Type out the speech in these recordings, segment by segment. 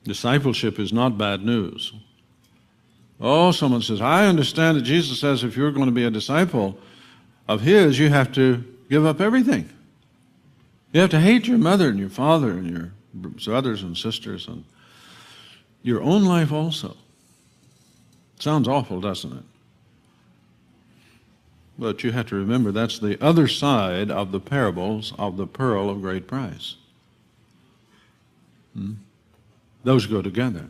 Discipleship is not bad news. Oh, someone says, I understand that Jesus says if you're going to be a disciple of His, you have to give up everything. You have to hate your mother and your father and your brothers and sisters and your own life also. Sounds awful, doesn't it? But you have to remember that's the other side of the parables of the pearl of great price. Those go together.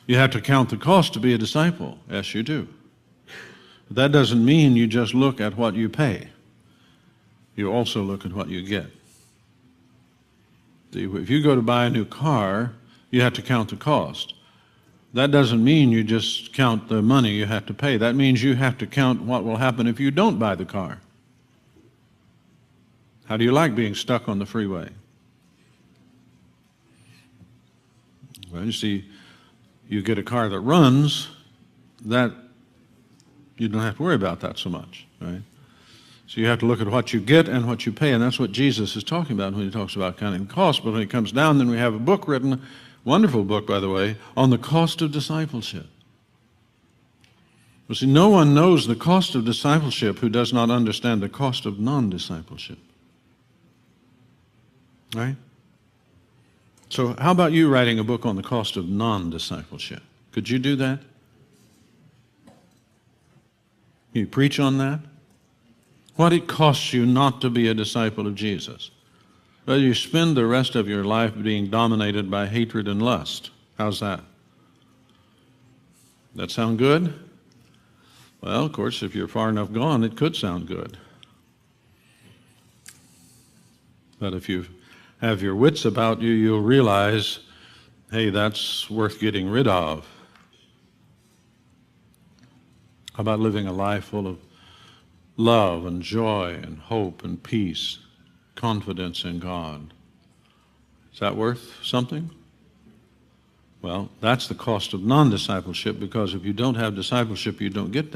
You have to count the cost to be a disciple. Yes, you do. But that doesn't mean you just look at what you pay. You also look at what you get. See, if you go to buy a new car, you have to count the cost. That doesn't mean you just count the money you have to pay. That means you have to count what will happen if you don't buy the car. How do you like being stuck on the freeway? Well, you see, you get a car that runs, that you don't have to worry about that so much, right? So you have to look at what you get and what you pay, and that's what Jesus is talking about when he talks about counting costs. But when it comes down, then we have a book written, wonderful book, by the way, on the cost of discipleship. Well, see, no one knows the cost of discipleship who does not understand the cost of non-discipleship. Right? So how about you writing a book on the cost of non-discipleship? Could you do that? Can you preach on that? What it costs you not to be a disciple of Jesus. Well, you spend the rest of your life being dominated by hatred and lust. How's that? That sound good? Well, of course, if you're far enough gone, it could sound good. But if you have your wits about you, you'll realize, hey, that's worth getting rid of. How about living a life full of love and joy and hope and peace, confidence in God? Is that worth something? Well, that's the cost of non-discipleship, because if you don't have discipleship, you don't get that.